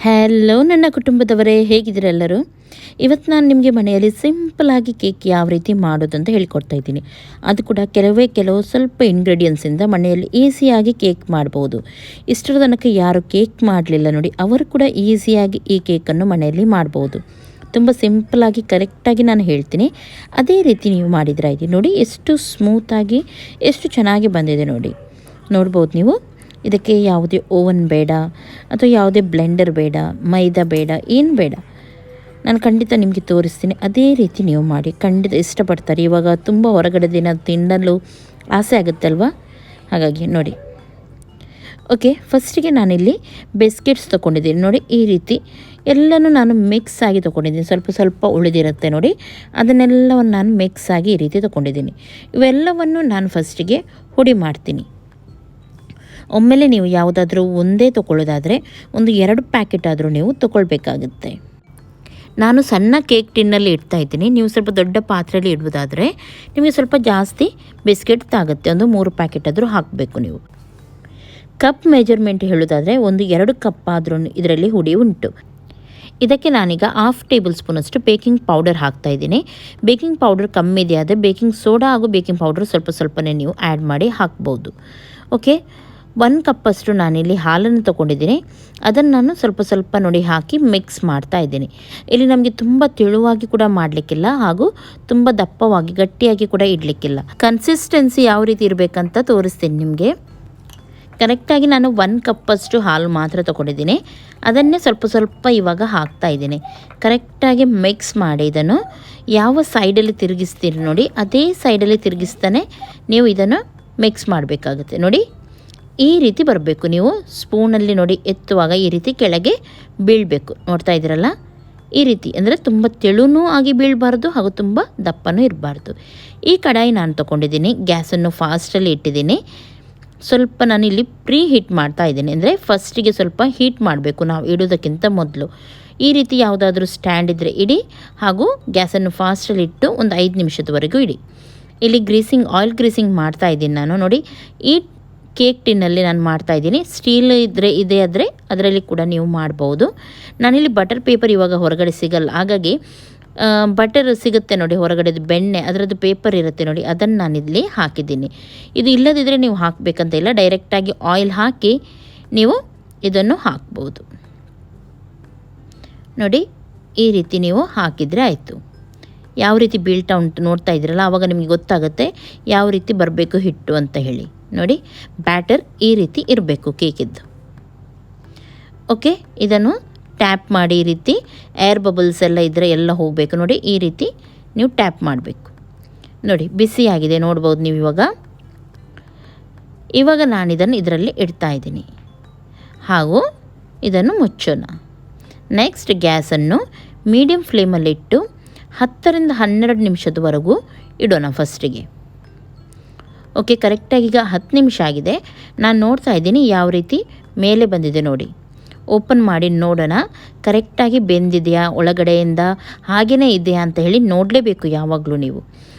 Hello ನನ್ನ ಕುಟುಂಬದವರೇ, ಹೇಗಿದ್ದೀರೆಲ್ಲರೂ? ಇವತ್ತು ನಾನು ನಿಮಗೆ ಮನೆಯಲ್ಲಿ ಸಿಂಪಲಾಗಿ ಕೇಕ್ ಯಾವ ರೀತಿ ಮಾಡೋದು ಅಂತ ಹೇಳ್ಕೊಡ್ತಾ ಇದ್ದೀನಿ. ಅದು ಕೂಡ ಕೆಲವು ಸ್ವಲ್ಪ ಇಂಗ್ರೀಡಿಯೆಂಟ್ಸಿಂದ ಮನೆಯಲ್ಲಿ ಈಸಿಯಾಗಿ ಕೇಕ್ ಮಾಡ್ಬೋದು. ಇಷ್ಟರ ತನಕ ಯಾರು ಕೇಕ್ ಮಾಡಲಿಲ್ಲ ನೋಡಿ, ಅವರು ಕೂಡ ಈಸಿಯಾಗಿ ಈ ಕೇಕನ್ನು ಮನೆಯಲ್ಲಿ ಮಾಡ್ಬೋದು. ತುಂಬ ಸಿಂಪಲಾಗಿ ಕರೆಕ್ಟಾಗಿ ನಾನು ಹೇಳ್ತೀನಿ, ಅದೇ ರೀತಿ ನೀವು ಮಾಡಿದ್ರೆ ಆಯ್ತು. ನೋಡಿ ಎಷ್ಟು ಸ್ಮೂತಾಗಿ ಎಷ್ಟು ಚೆನ್ನಾಗಿ ಬಂದಿದೆ ನೋಡಿ, ನೋಡ್ಬೋದು ನೀವು. ಇದಕ್ಕೆ ಯಾವುದೇ ಓವನ್ ಬೇಡ ಅಥವಾ ಯಾವುದೇ ಬ್ಲೆಂಡರ್ ಬೇಡ, ಮೈದಾ ಬೇಡ, ಏನು ಬೇಡ. ನಾನು ಖಂಡಿತ ನಿಮಗೆ ತೋರಿಸ್ತೀನಿ, ಅದೇ ರೀತಿ ನೀವು ಮಾಡಿ. ಖಂಡಿತ ಇಷ್ಟಪಡ್ತಾರೆ. ಇವಾಗ ತುಂಬ ಹೊರಗಡೆ ದಿನ ತಿನ್ನಲು ಆಸೆ ಆಗುತ್ತೆ ಅಲ್ವಾ, ಹಾಗಾಗಿ ನೋಡಿ. ಓಕೆ, ಫಸ್ಟಿಗೆ ನಾನಿಲ್ಲಿ ಬಿಸ್ಕೆಟ್ಸ್ ತೊಗೊಂಡಿದ್ದೀನಿ ನೋಡಿ. ಈ ರೀತಿ ಎಲ್ಲನೂ ನಾನು ಮಿಕ್ಸ್ ಆಗಿ ತೊಗೊಂಡಿದ್ದೀನಿ. ಸ್ವಲ್ಪ ಸ್ವಲ್ಪ ಉಳಿದಿರುತ್ತೆ ನೋಡಿ, ಅದನ್ನೆಲ್ಲವನ್ನು ನಾನು ಮಿಕ್ಸ್ ಆಗಿ ಈ ರೀತಿ ತೊಗೊಂಡಿದ್ದೀನಿ. ಇವೆಲ್ಲವನ್ನು ನಾನು ಫಸ್ಟಿಗೆ ಹುಡಿ ಮಾಡ್ತೀನಿ. ಒಮ್ಮೆಲೆ ನೀವು ಯಾವುದಾದ್ರೂ ಒಂದೇ ತೊಗೊಳ್ಳೋದಾದರೆ ಒಂದು 2 ಪ್ಯಾಕೆಟ್ ಆದರೂ ನೀವು ತೊಗೊಳ್ಬೇಕಾಗುತ್ತೆ. ನಾನು ಸಣ್ಣ ಕೇಕ್ ಟಿನ್ನಲ್ಲಿ ಇಡ್ತಾ ಇದ್ದೀನಿ. ನೀವು ಸ್ವಲ್ಪ ದೊಡ್ಡ ಪಾತ್ರೆಯಲ್ಲಿ ಇಡುವುದಾದರೆ ನಿಮಗೆ ಸ್ವಲ್ಪ ಜಾಸ್ತಿ ಬಿಸ್ಕೆಟ್ ತಾಗುತ್ತೆ. ಒಂದು 3 ಪ್ಯಾಕೆಟ್ ಆದರೂ ಹಾಕಬೇಕು ನೀವು. ಕಪ್ ಮೆಜರ್ಮೆಂಟ್ ಹೇಳೋದಾದರೆ ಒಂದು 2 ಕಪ್ ಆದ್ರೂ ಇದರಲ್ಲಿ ಹುಡಿ ಉಂಟು. ಇದಕ್ಕೆ ನಾನೀಗ 1/2 ಟೇಬಲ್ ಸ್ಪೂನಷ್ಟು ಬೇಕಿಂಗ್ ಪೌಡರ್ ಹಾಕ್ತಾಯಿದ್ದೀನಿ. ಬೇಕಿಂಗ್ ಪೌಡರ್ ಕಮ್ಮಿ ಇದೆಯಾದರೆ ಬೇಕಿಂಗ್ ಸೋಡಾ ಹಾಗೂ ಬೇಕಿಂಗ್ ಪೌಡರ್ ಸ್ವಲ್ಪನೇ ನೀವು ಆ್ಯಡ್ ಮಾಡಿ ಹಾಕ್ಬೋದು. ಓಕೆ, 1 ಕಪ್ಪಷ್ಟು ನಾನಿಲ್ಲಿ ಹಾಲನ್ನು ತೊಗೊಂಡಿದ್ದೀನಿ. ಅದನ್ನು ನಾನು ಸ್ವಲ್ಪ ನೋಡಿ ಹಾಕಿ ಮಿಕ್ಸ್ ಮಾಡ್ತಾ ಇದ್ದೀನಿ. ಇಲ್ಲಿ ನಮಗೆ ತುಂಬ ತೆಳುವಾಗಿ ಕೂಡ ಮಾಡಲಿಕ್ಕಿಲ್ಲ ಹಾಗೂ ತುಂಬ ದಪ್ಪವಾಗಿ ಗಟ್ಟಿಯಾಗಿ ಕೂಡ ಇಡಲಿಕ್ಕಿಲ್ಲ. ಕನ್ಸಿಸ್ಟೆನ್ಸಿ ಯಾವ ರೀತಿ ಇರಬೇಕಂತ ತೋರಿಸ್ತೀನಿ ನಿಮಗೆ. ಕರೆಕ್ಟಾಗಿ ನಾನು 1 ಕಪ್ಪಷ್ಟು ಹಾಲು ಮಾತ್ರ ತೊಗೊಂಡಿದ್ದೀನಿ. ಅದನ್ನೇ ಸ್ವಲ್ಪ ಇವಾಗ ಹಾಕ್ತಾ ಇದ್ದೀನಿ. ಕರೆಕ್ಟಾಗಿ ಮಿಕ್ಸ್ ಮಾಡಿ ಇದನ್ನು ಯಾವ ಸೈಡಲ್ಲಿ ತಿರುಗಿಸ್ತೀರಿ ನೋಡಿ, ಅದೇ ಸೈಡಲ್ಲಿ ತಿರುಗಿಸ್ತಾನೆ ನೀವು ಇದನ್ನು ಮಿಕ್ಸ್ ಮಾಡಬೇಕಾಗುತ್ತೆ. ನೋಡಿ ಈ ರೀತಿ ಬರಬೇಕು. ನೀವು ಸ್ಪೂನಲ್ಲಿ ನೋಡಿ ಎತ್ತುವಾಗ ಈ ರೀತಿ ಕೆಳಗೆ ಬೀಳಬೇಕು. ನೋಡ್ತಾ ಇದ್ದೀರಲ್ಲ, ಈ ರೀತಿ ಅಂದರೆ ತುಂಬ ತೆಳುನೂ ಆಗಿ ಬೀಳಬಾರ್ದು ಹಾಗೂ ತುಂಬ ದಪ್ಪನೂ ಇರಬಾರ್ದು. ಈ ಕಡಾಯಿ ನಾನು ತೊಗೊಂಡಿದ್ದೀನಿ. ಗ್ಯಾಸನ್ನು ಫಾಸ್ಟಲ್ಲಿ ಇಟ್ಟಿದ್ದೀನಿ. ಸ್ವಲ್ಪ ನಾನಿಲ್ಲಿ ಪ್ರೀ ಹೀಟ್ ಮಾಡ್ತಾ ಇದ್ದೀನಿ. ಅಂದರೆ ಫಸ್ಟಿಗೆ ಸ್ವಲ್ಪ ಹೀಟ್ ಮಾಡಬೇಕು ನಾವು ಇಡೋದಕ್ಕಿಂತ ಮೊದಲು. ಈ ರೀತಿ ಯಾವುದಾದ್ರೂ ಸ್ಟ್ಯಾಂಡ್ ಇದ್ದರೆ ಇಡಿ ಹಾಗೂ ಗ್ಯಾಸನ್ನು ಫಾಸ್ಟಲ್ಲಿ ಇಟ್ಟು ಒಂದು 5 ನಿಮಿಷದವರೆಗೂ ಇಡಿ. ಇಲ್ಲಿ ಆಯಿಲ್ ಗ್ರೀಸಿಂಗ್ ಮಾಡ್ತಾ ಇದ್ದೀನಿ ನಾನು. ನೋಡಿ, ಈ ಕೇಕ್ ಟಿನ್ನಲ್ಲಿ ನಾನು ಮಾಡ್ತಾಯಿದ್ದೀನಿ. ಸ್ಟೀಲ್ ಇದೆ ಆದರೆ ಅದರಲ್ಲಿ ಕೂಡ ನೀವು ಮಾಡ್ಬೋದು. ನಾನಿಲ್ಲಿ ಬಟರ್ ಪೇಪರ್ ಇವಾಗ ಹೊರಗಡೆ ಸಿಗಲ್ಲ, ಹಾಗಾಗಿ ಬಟರ್ ಸಿಗುತ್ತೆ ನೋಡಿ ಹೊರಗಡೆದು ಬೆಣ್ಣೆ, ಅದರದ್ದು ಪೇಪರ್ ಇರುತ್ತೆ ನೋಡಿ, ಅದನ್ನು ನಾನಿಲ್ಲಿ ಹಾಕಿದ್ದೀನಿ. ಇದು ಇಲ್ಲದಿದ್ದರೆ ನೀವು ಹಾಕಬೇಕಂತ ಇಲ್ಲ, ಡೈರೆಕ್ಟಾಗಿ ಆಯಿಲ್ ಹಾಕಿ ನೀವು ಇದನ್ನು ಹಾಕ್ಬೋದು. ನೋಡಿ ಈ ರೀತಿ ನೀವು ಹಾಕಿದರೆ ಆಯಿತು. ಯಾವ ರೀತಿ ಬೀಳ್ತಾ ಉಂಟು ನೋಡ್ತಾ ಇದ್ದೀರಲ್ಲ, ಆವಾಗ ನಿಮಗೆ ಗೊತ್ತಾಗುತ್ತೆ ಯಾವ ರೀತಿ ಬರಬೇಕು ಹಿಟ್ಟು ಅಂತ ಹೇಳಿ. ನೋಡಿ ಬ್ಯಾಟರ್ ಈ ರೀತಿ ಇರಬೇಕು ಕೇಕಿದ್ದು. ಓಕೆ, ಇದನ್ನು ಟ್ಯಾಪ್ ಮಾಡಿ ಈ ರೀತಿ ಏರ್ ಬಬಲ್ಸ್ ಎಲ್ಲ ಇದ್ದರೆ ಎಲ್ಲ ಹೋಗಬೇಕು. ನೋಡಿ ಈ ರೀತಿ ನೀವು ಟ್ಯಾಪ್ ಮಾಡಬೇಕು. ನೋಡಿ ಬಿಸಿಯಾಗಿದೆ ನೋಡ್ಬೋದು ನೀವು. ಇವಾಗ ನಾನು ಇದನ್ನು ಇದರಲ್ಲಿ ಇಡ್ತಾ ಇದ್ದೀನಿ ಹಾಗೂ ಇದನ್ನು ಮುಚ್ಚೋಣ. ನೆಕ್ಸ್ಟ್ ಗ್ಯಾಸನ್ನು ಮೀಡಿಯಮ್ ಫ್ಲೇಮಲ್ಲಿಟ್ಟು 10ರಿಂದ 12 ನಿಮಿಷದವರೆಗೂ ಇಡೋಣ ಫಸ್ಟಿಗೆ. ಓಕೆ, ಕರೆಕ್ಟಾಗಿ ಈಗ 10 ನಿಮಿಷ ಆಗಿದೆ. ನಾನು ನೋಡ್ತಾ ಇದ್ದೀನಿ ಯಾವ ರೀತಿ ಮೇಲೆ ಬಂದಿದೆ ನೋಡಿ. ಓಪನ್ ಮಾಡಿ ನೋಡೋಣ ಕರೆಕ್ಟಾಗಿ ಬೆಂದಿದೆಯಾ ಒಳಗಡೆಯಿಂದ, ಹಾಗೆಯೇ ಇದೆಯಾ ಅಂತ ಹೇಳಿ ನೋಡಲೇಬೇಕು ಯಾವಾಗಲೂ ನೀವು.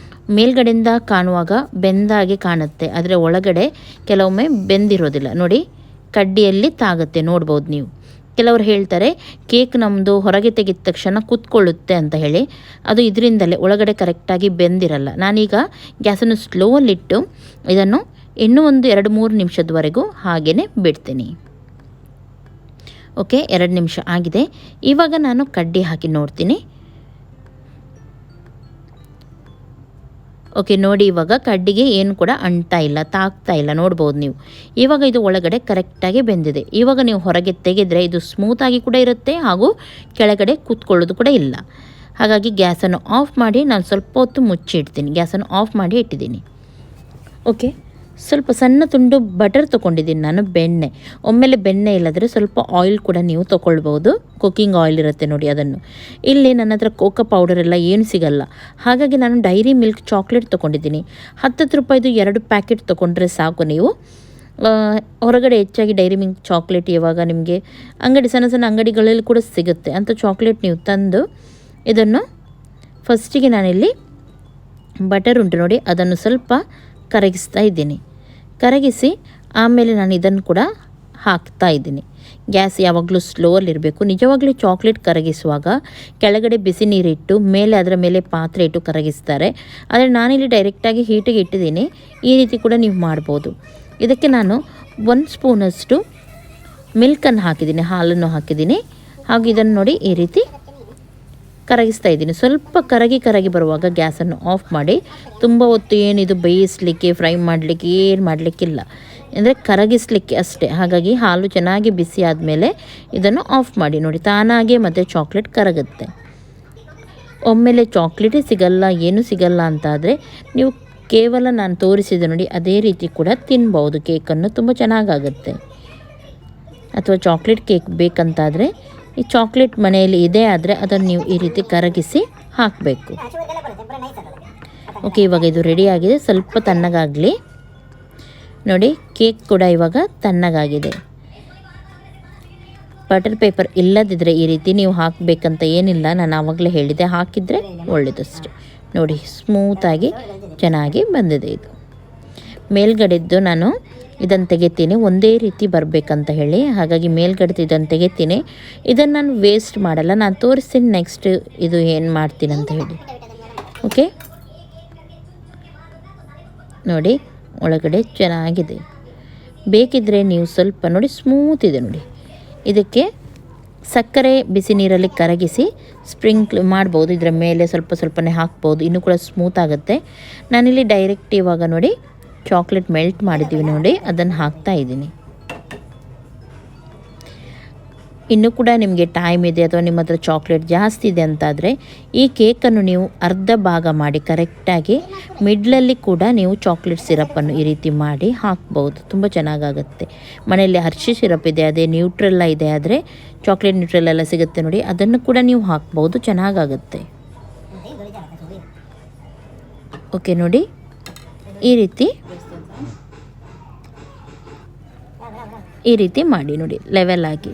ಮೇಲ್ಗಡೆಯಿಂದ ಕಾಣುವಾಗ ಬೆಂದಾಗೆ ಕಾಣುತ್ತೆ, ಆದರೆ ಒಳಗಡೆ ಕೆಲವೊಮ್ಮೆ ಬೆಂದಿರೋದಿಲ್ಲ. ನೋಡಿ ಕಡ್ಡಿಯಲ್ಲಿ ತಾಗುತ್ತೆ, ನೋಡ್ಬೋದು ನೀವು. ಕೆಲವರು ಹೇಳ್ತಾರೆ ಕೇಕ್ ನಮ್ಮದು ಹೊರಗೆ ತೆಗೆದ ತಕ್ಷಣ ಕೂತ್ಕೊಳ್ಳುತ್ತೆ ಅಂತ ಹೇಳಿ. ಅದು ಇದರಿಂದಲೇ ಒಳಗಡೆ ಕರೆಕ್ಟಾಗಿ ಬೆಂದಿರಲ್ಲ. ನಾನೀಗ ಗ್ಯಾಸನ್ನು ಸ್ಲೋವಲ್ಲಿಟ್ಟು ಇದನ್ನು ಇನ್ನೂ ಒಂದು 2-3 ನಿಮಿಷದವರೆಗೂ ಹಾಗೆಯೇ ಬಿಡ್ತೀನಿ. ಓಕೆ, 2 ನಿಮಿಷ ಆಗಿದೆ. ಇವಾಗ ನಾನು ಕಡ್ಡಿ ಹಾಕಿ ನೋಡ್ತೀನಿ. ಓಕೆ, ನೋಡಿ ಇವಾಗ ಕಡ್ಡಿಗೆ ಏನು ಕೂಡ ಅಂಟ್ತಾ ಇಲ್ಲ, ತಾಗ್ತಾ ಇಲ್ಲ, ನೋಡ್ಬೋದು ನೀವು. ಇವಾಗ ಇದು ಒಳಗಡೆ ಕರೆಕ್ಟಾಗಿ ಬೆಂದಿದೆ. ಇವಾಗ ನೀವು ಹೊರಗೆ ತೆಗೆದರೆ ಇದು ಸ್ಮೂತಾಗಿ ಕೂಡ ಇರುತ್ತೆ ಹಾಗೂ ಕೆಳಗಡೆ ಕೂತ್ಕೊಳ್ಳೋದು ಕೂಡ ಇಲ್ಲ. ಹಾಗಾಗಿ ಗ್ಯಾಸನ್ನು ಆಫ್ ಮಾಡಿ ನಾನು ಸ್ವಲ್ಪ ಹೊತ್ತು ಮುಚ್ಚಿಡ್ತೀನಿ. ಗ್ಯಾಸನ್ನು ಆಫ್ ಮಾಡಿ ಇಟ್ಟಿದ್ದೀನಿ. ಓಕೆ, ಸ್ವಲ್ಪ ಸಣ್ಣ ತುಂಡು ಬಟರ್ ತೊಗೊಂಡಿದ್ದೀನಿ ನಾನು, ಬೆಣ್ಣೆ. ಒಮ್ಮೆಲೆ ಬೆಣ್ಣೆ ಇಲ್ಲದ್ರೆ ಸ್ವಲ್ಪ ಆಯಿಲ್ ಕೂಡ ನೀವು ತೊಗೊಳ್ಬೋದು. ಕುಕ್ಕಿಂಗ್ ಆಯಿಲ್ ಇರುತ್ತೆ ನೋಡಿ, ಅದನ್ನು. ಇಲ್ಲಿ ನನ್ನ ಹತ್ರ ಕೋಕೋ ಪೌಡರ್ ಎಲ್ಲ ಏನು ಸಿಗಲ್ಲ, ಹಾಗಾಗಿ ನಾನು ಡೈರಿ ಮಿಲ್ಕ್ ಚಾಕ್ಲೇಟ್ ತೊಗೊಂಡಿದ್ದೀನಿ. 10 ರೂಪಾಯಿದು 2 ಪ್ಯಾಕೆಟ್ ತೊಗೊಂಡ್ರೆ ಸಾಕು ನೀವು. ಹೊರಗಡೆ ಹೆಚ್ಚಾಗಿ ಡೈರಿ ಮಿಲ್ಕ್ ಚಾಕ್ಲೇಟ್ ಇವಾಗ ನಿಮಗೆ ಸಣ್ಣ ಅಂಗಡಿಗಳಲ್ಲಿ ಕೂಡ ಸಿಗುತ್ತೆ. ಅಂಥ ಚಾಕ್ಲೇಟ್ ನೀವು ತಂದು ಇದನ್ನು ಫಸ್ಟಿಗೆ ನಾನಿಲ್ಲಿ ಬಟರ್ ಉಂಟು ನೋಡಿ, ಅದನ್ನು ಸ್ವಲ್ಪ ಕರಗಿಸ್ತಾ ಇದ್ದೀನಿ. ಕರಗಿಸಿ ಆಮೇಲೆ ನಾನು ಇದನ್ನು ಕೂಡ ಹಾಕ್ತಾ ಇದ್ದೀನಿ. ಗ್ಯಾಸ್ ಯಾವಾಗಲೂ ಸ್ಲೋವಲ್ಲಿರಬೇಕು. ನಿಜವಾಗ್ಲೂ ಚಾಕ್ಲೇಟ್ ಕರಗಿಸುವಾಗ ಕೆಳಗಡೆ ಬಿಸಿ ನೀರಿಟ್ಟು ಮೇಲೆ ಅದರ ಮೇಲೆ ಪಾತ್ರೆ ಇಟ್ಟು ಕರಗಿಸ್ತಾರೆ. ಆದರೆ ನಾನಿಲ್ಲಿ ಡೈರೆಕ್ಟಾಗಿ ಹೀಟಿಗೆ ಇಟ್ಟಿದ್ದೀನಿ. ಈ ರೀತಿ ಕೂಡ ನೀವು ಮಾಡ್ಬೋದು. ಇದಕ್ಕೆ ನಾನು 1 ಸ್ಪೂನಷ್ಟು ಮಿಲ್ಕನ್ನು ಹಾಕಿದ್ದೀನಿ, ಹಾಲನ್ನು ಹಾಕಿದ್ದೀನಿ. ಹಾಗೂ ಇದನ್ನು ನೋಡಿ ಈ ರೀತಿ ಕರಗಿಸ್ತಾ ಇದ್ದೀನಿ. ಸ್ವಲ್ಪ ಕರಗಿ ಬರುವಾಗ ಗ್ಯಾಸನ್ನು ಆಫ್ ಮಾಡಿ. ತುಂಬ ಹೊತ್ತು ಏನಿದು ಬೇಯಿಸಲಿಕ್ಕೆ ಫ್ರೈ ಮಾಡಲಿಕ್ಕೆ ಏನು ಮಾಡಲಿಕ್ಕಿಲ್ಲ, ಅಂದರೆ ಕರಗಿಸಲಿಕ್ಕೆ ಅಷ್ಟೇ. ಹಾಗಾಗಿ ಹಾಲು ಚೆನ್ನಾಗಿ ಬಿಸಿ ಆದಮೇಲೆ ಇದನ್ನು ಆಫ್ ಮಾಡಿ. ನೋಡಿ ತಾನಾಗೆ ಮತ್ತು ಚಾಕ್ಲೇಟ್ ಕರಗುತ್ತೆ. ಒಮ್ಮೆಲೆ ಚಾಕ್ಲೇಟೇ ಸಿಗಲ್ಲ, ಏನೂ ಸಿಗಲ್ಲ ಅಂತಾದರೆ ನೀವು ಕೇವಲ ನಾನು ತೋರಿಸಿದೆ ನೋಡಿ ಅದೇ ರೀತಿ ಕೂಡ ತಿನ್ಬೋದು. ಕೇಕನ್ನು ತುಂಬ ಚೆನ್ನಾಗಾಗುತ್ತೆ. ಅಥವಾ ಚಾಕ್ಲೇಟ್ ಕೇಕ್ ಬೇಕಂತಾದರೆ ಈ ಚಾಕ್ಲೇಟ್ ಮನೆಯಲ್ಲಿ ಇದೆ ಆದರೆ ಅದನ್ನು ನೀವು ಈ ರೀತಿ ಕರಗಿಸಿ ಹಾಕಬೇಕು. ಓಕೆ, ಇವಾಗ ಇದು ರೆಡಿಯಾಗಿದೆ. ಸ್ವಲ್ಪ ತಣ್ಣಗಾಗಲಿ. ನೋಡಿ ಕೇಕ್ ಕೂಡ ಇವಾಗ ತಣ್ಣಗಾಗಿದೆ. ಬಟರ್ ಪೇಪರ್ ಇಲ್ಲದಿದ್ದರೆ ಈ ರೀತಿ ನೀವು ಹಾಕಬೇಕಂತ ಏನಿಲ್ಲ, ನಾನು ಆವಾಗಲೇ ಹೇಳಿದೆ, ಹಾಕಿದರೆ ಒಳ್ಳೆಯದಷ್ಟೆ. ನೋಡಿ ಸ್ಮೂತಾಗಿ ಚೆನ್ನಾಗಿ ಬಂದಿದೆ. ಇದು ಮೇಲ್ಗಡೆದ್ದು ನಾನು ಇದನ್ನು ತೆಗಿತೀನಿ, ಒಂದೇ ರೀತಿ ಬರಬೇಕಂತ ಹೇಳಿ. ಹಾಗಾಗಿ ಮೇಲ್ಗಡೆ ಇದನ್ನು ತೆಗಿತೀನಿ. ಇದನ್ನು ನಾನು ವೇಸ್ಟ್ ಮಾಡಲ್ಲ, ನಾನು ತೋರಿಸ್ತೀನಿ ನೆಕ್ಸ್ಟ್ ಇದು ಏನು ಮಾಡ್ತೀನಿ ಅಂತ ಹೇಳಿ. ಓಕೆ, ನೋಡಿ ಒಳಗಡೆ ಚೆನ್ನಾಗಿದೆ. ಬೇಕಿದ್ದರೆ ನೀವು ಸ್ವಲ್ಪ ನೋಡಿ ಸ್ಮೂತ್ ಇದೆ ನೋಡಿ. ಇದಕ್ಕೆ ಸಕ್ಕರೆ ಬಿಸಿ ನೀರಲ್ಲಿ ಕರಗಿಸಿ ಸ್ಪ್ರಿಂಕ್ಲ್ ಮಾಡ್ಬೋದು. ಇದರ ಮೇಲೆ ಸ್ವಲ್ಪನೇ ಹಾಕ್ಬೋದು, ಇನ್ನೂ ಕೂಡ ಸ್ಮೂತ್ ಆಗುತ್ತೆ. ನಾನಿಲ್ಲಿ ಡೈರೆಕ್ಟ್ ಇವಾಗ ನೋಡಿ ಚಾಕ್ಲೇಟ್ ಮೆಲ್ಟ್ ಮಾಡಿದ್ದೀವಿ ನೋಡಿ, ಅದನ್ನು ಹಾಕ್ತಾ ಇದ್ದೀನಿ. ಇನ್ನೂ ಕೂಡ ನಿಮಗೆ ಟೈಮ್ ಇದೆ ಅಥವಾ ನಿಮ್ಮ ಹತ್ರ ಚಾಕ್ಲೇಟ್ ಜಾಸ್ತಿ ಇದೆ ಅಂತಾದರೆ ಈ ಕೇಕನ್ನು ನೀವು ಅರ್ಧ ಭಾಗ ಮಾಡಿ ಕರೆಕ್ಟಾಗಿ ಮಿಡ್ಲಲ್ಲಿ ಕೂಡ ನೀವು ಚಾಕ್ಲೇಟ್ ಸಿರಪ್ಪನ್ನು ಈ ರೀತಿ ಮಾಡಿ ಹಾಕ್ಬೋದು. ತುಂಬ ಚೆನ್ನಾಗಾಗುತ್ತೆ. ಮನೆಯಲ್ಲಿ ಹರ್ಷಿ ಸಿರಪ್ ಇದೆ, ಅದೇ ನ್ಯೂಟ್ರೆಲ್ಲ ಇದೆ ಆದರೆ ಚಾಕ್ಲೇಟ್ ನ್ಯೂಟ್ರೆಲ್ಲ ಸಿಗುತ್ತೆ ನೋಡಿ, ಅದನ್ನು ಕೂಡ ನೀವು ಹಾಕ್ಬೋದು, ಚೆನ್ನಾಗಾಗುತ್ತೆ. ಓಕೆ, ನೋಡಿ ಈ ರೀತಿ ಮಾಡಿ ನೋಡಿ. ಲೆವೆಲ್ ಆಗಿ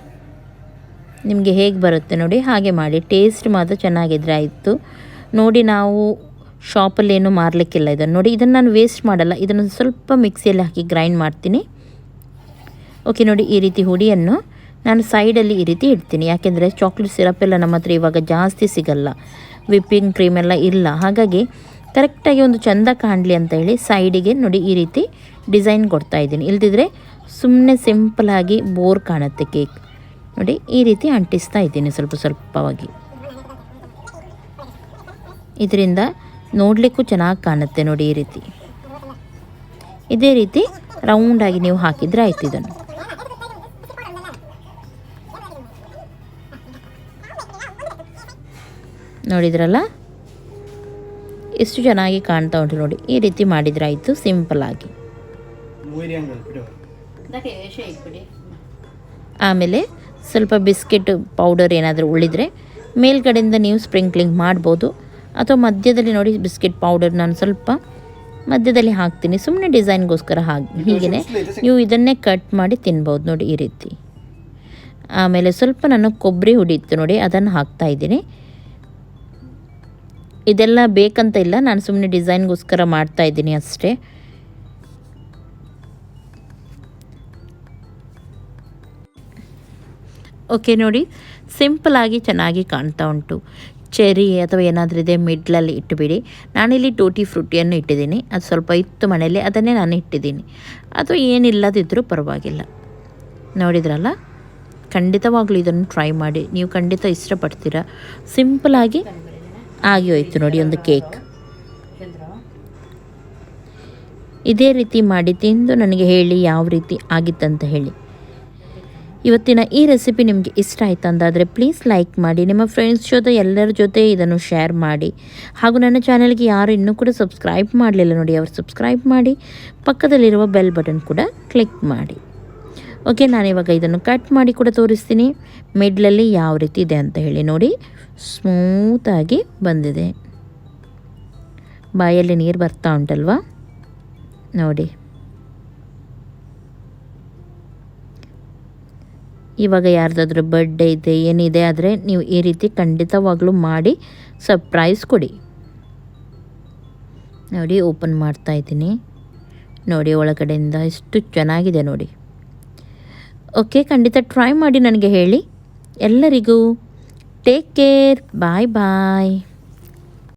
ನಿಮಗೆ ಹೇಗೆ ಬರುತ್ತೆ ನೋಡಿ ಹಾಗೆ ಮಾಡಿ. ಟೇಸ್ಟ್ ಮಾತ್ರ ಚೆನ್ನಾಗಿದ್ರೆ ಆಯಿತು. ನೋಡಿ ನಾವು ಶಾಪಲ್ಲಿ ಏನೂ ಮಾರಲಿಕ್ಕಿಲ್ಲ ಇದನ್ನು. ನೋಡಿ ಇದನ್ನು ನಾನು ವೇಸ್ಟ್ ಮಾಡಲ್ಲ, ಇದನ್ನು ಸ್ವಲ್ಪ ಮಿಕ್ಸಿಯಲ್ಲಿ ಹಾಕಿ ಗ್ರೈಂಡ್ ಮಾಡ್ತೀನಿ. ಓಕೆ, ನೋಡಿ ಈ ರೀತಿ ಹುಡಿಯನ್ನು ನಾನು ಸೈಡಲ್ಲಿ ಈ ರೀತಿ ಇಡ್ತೀನಿ. ಯಾಕೆಂದರೆ ಚಾಕ್ಲೇಟ್ ಸಿರಪ್ ಎಲ್ಲ ನಮ್ಮ ಹತ್ರ ಇವಾಗ ಜಾಸ್ತಿ ಸಿಗಲ್ಲ, ವಿಪ್ಪಿಂಗ್ ಕ್ರೀಮ್ ಎಲ್ಲ ಇಲ್ಲ. ಹಾಗಾಗಿ ಕರೆಕ್ಟಾಗಿ ಒಂದು ಚೆಂದ ಕಾಣಲಿ ಅಂತ ಹೇಳಿ ಸೈಡಿಗೆ ನೋಡಿ ಈ ರೀತಿ ಡಿಸೈನ್ ಕೊಡ್ತಾ ಇದ್ದೀನಿ. ಇಲ್ದಿದ್ರೆ ಸುಮ್ಮನೆ ಸಿಂಪಲಾಗಿ ಬೋರ್ ಕಾಣುತ್ತೆ ಕೇಕ್. ನೋಡಿ ಈ ರೀತಿ ಅಂಟಿಸ್ತಾ ಇದ್ದೀನಿ ಸ್ವಲ್ಪವಾಗಿ. ಇದರಿಂದ ನೋಡಲಿಕ್ಕೂ ಚೆನ್ನಾಗಿ ಕಾಣುತ್ತೆ ನೋಡಿ. ಈ ರೀತಿ ಇದೇ ರೀತಿ ರೌಂಡಾಗಿ ನೀವು ಹಾಕಿದರೆ ಆಯ್ತು. ಇದನ್ನು ನೋಡಿದ್ರಲ್ಲ ಎಷ್ಟು ಚೆನ್ನಾಗಿ ಕಾಣ್ತಾ ಉಂಟು ನೋಡಿ. ಈ ರೀತಿ ಮಾಡಿದರೆ ಆಯಿತು ಸಿಂಪಲಾಗಿ. ಆಮೇಲೆ ಸ್ವಲ್ಪ ಬಿಸ್ಕೆಟ್ ಪೌಡರ್ ಏನಾದರೂ ಉಳಿದರೆ ಮೇಲ್ಗಡೆಯಿಂದ ನೀವು ಸ್ಪ್ರಿಂಕ್ಲಿಂಗ್ ಮಾಡ್ಬೋದು. ಅಥವಾ ಮಧ್ಯದಲ್ಲಿ ನೋಡಿ ಬಿಸ್ಕೆಟ್ ಪೌಡರ್ ನಾನು ಸ್ವಲ್ಪ ಮಧ್ಯದಲ್ಲಿ ಹಾಕ್ತೀನಿ, ಸುಮ್ಮನೆ ಡಿಸೈನ್ಗೋಸ್ಕರ ಹೀಗೆ ನೀವು ಇದನ್ನೇ ಕಟ್ ಮಾಡಿ ತಿನ್ಬೋದು ನೋಡಿ ಈ ರೀತಿ. ಆಮೇಲೆ ಸ್ವಲ್ಪ ನಾನು ಕೊಬ್ಬರಿ ಹುಡಿತ್ತು ನೋಡಿ, ಅದನ್ನು ಹಾಕ್ತಾಯಿದ್ದೀನಿ. ಇದೆಲ್ಲ ಬೇಕಂತ ಇಲ್ಲ, ನಾನು ಸುಮ್ಮನೆ ಡಿಸೈನ್ಗೋಸ್ಕರ ಮಾಡ್ತಾಯಿದ್ದೀನಿ ಅಷ್ಟೇ. ಓಕೆ, ನೋಡಿ ಸಿಂಪಲಾಗಿ ಚೆನ್ನಾಗಿ ಕಾಣ್ತಾ ಉಂಟು. ಚೆರಿ ಅಥವಾ ಏನಾದರೂ ಇದೆ ಮಿಡ್ಲಲ್ಲಿ ಇಟ್ಟುಬಿಡಿ. ನಾನಿಲ್ಲಿ ಟೂಟಿ ಫ್ರೂಟಿಯನ್ನು ಇಟ್ಟಿದ್ದೀನಿ, ಅದು ಸ್ವಲ್ಪ ಇತ್ತು ಮನೆಯಲ್ಲಿ, ಅದನ್ನೇ ನಾನು ಇಟ್ಟಿದ್ದೀನಿ. ಅಥವಾ ಏನಿಲ್ಲದಿದ್ದರೂ ಪರವಾಗಿಲ್ಲ. ನೋಡಿದ್ರಲ್ಲ, ಖಂಡಿತವಾಗ್ಲೂ ಇದನ್ನು ಟ್ರೈ ಮಾಡಿ, ನೀವು ಖಂಡಿತ ಇಷ್ಟಪಡ್ತೀರಾ. ಸಿಂಪಲಾಗಿ ಆಗಿ ಹೋಯ್ತು ನೋಡಿ ಒಂದು ಕೇಕ್. ಇದೇ ರೀತಿ ಮಾಡಿ ತಿಂದು ನನಗೆ ಹೇಳಿ ಯಾವ ರೀತಿ ಆಗಿತ್ತಂತ ಹೇಳಿ. ಇವತ್ತಿನ ಈ ರೆಸಿಪಿ ನಿಮಗೆ ಇಷ್ಟ ಆಯ್ತು ಅಂದಾದರೆ ಪ್ಲೀಸ್ ಲೈಕ್ ಮಾಡಿ, ನಿಮ್ಮ ಫ್ರೆಂಡ್ಸ್ ಜೊತೆ ಎಲ್ಲರ ಜೊತೆ ಇದನ್ನು ಶೇರ್ ಮಾಡಿ. ಹಾಗೂ ನನ್ನ ಚಾನಲ್ಗೆ ಯಾರು ಇನ್ನೂ ಕೂಡ ಸಬ್ಸ್ಕ್ರೈಬ್ ಮಾಡಲಿಲ್ಲ ನೋಡಿ, ಅವರು ಸಬ್ಸ್ಕ್ರೈಬ್ ಮಾಡಿ, ಪಕ್ಕದಲ್ಲಿರುವ ಬೆಲ್ ಬಟನ್ ಕೂಡ ಕ್ಲಿಕ್ ಮಾಡಿ. ಓಕೆ, ನಾನಿವಾಗ ಇದನ್ನು ಕಟ್ ಮಾಡಿ ಕೂಡ ತೋರಿಸ್ತೀನಿ ಮಿಡ್ಲಲ್ಲಿ ಯಾವ ರೀತಿ ಇದೆ ಅಂತ ಹೇಳಿ. ನೋಡಿ ಸ್ಮೂತಾಗಿ ಬಂದಿದೆ, ಬಾಯಲ್ಲಿ ನೀರು ಬರ್ತಾ ಉಂಟಲ್ವಾ ನೋಡಿ. ಇವಾಗ ಯಾರ್ದಾದ್ರೂ ಬರ್ಡೇ ಇದೆ ಏನಿದೆ ಆದರೆ ನೀವು ಈ ರೀತಿ ಖಂಡಿತವಾಗ್ಲೂ ಮಾಡಿ ಸರ್ಪ್ರೈಸ್ ಕೊಡಿ. ನೋಡಿ ಓಪನ್ ಮಾಡ್ತಾ ಇದ್ದೀನಿ ನೋಡಿ, ಒಳಗಡೆಯಿಂದ ಎಷ್ಟು ಚೆನ್ನಾಗಿದೆ ನೋಡಿ. ಓಕೆ, ಖಂಡಿತ ಟ್ರೈ ಮಾಡಿ ನನಗೆ ಹೇಳಿ. ಎಲ್ಲರಿಗೂ ಟೇಕ್ ಕೇರ್. ಬಾಯ್ ಬಾಯ್.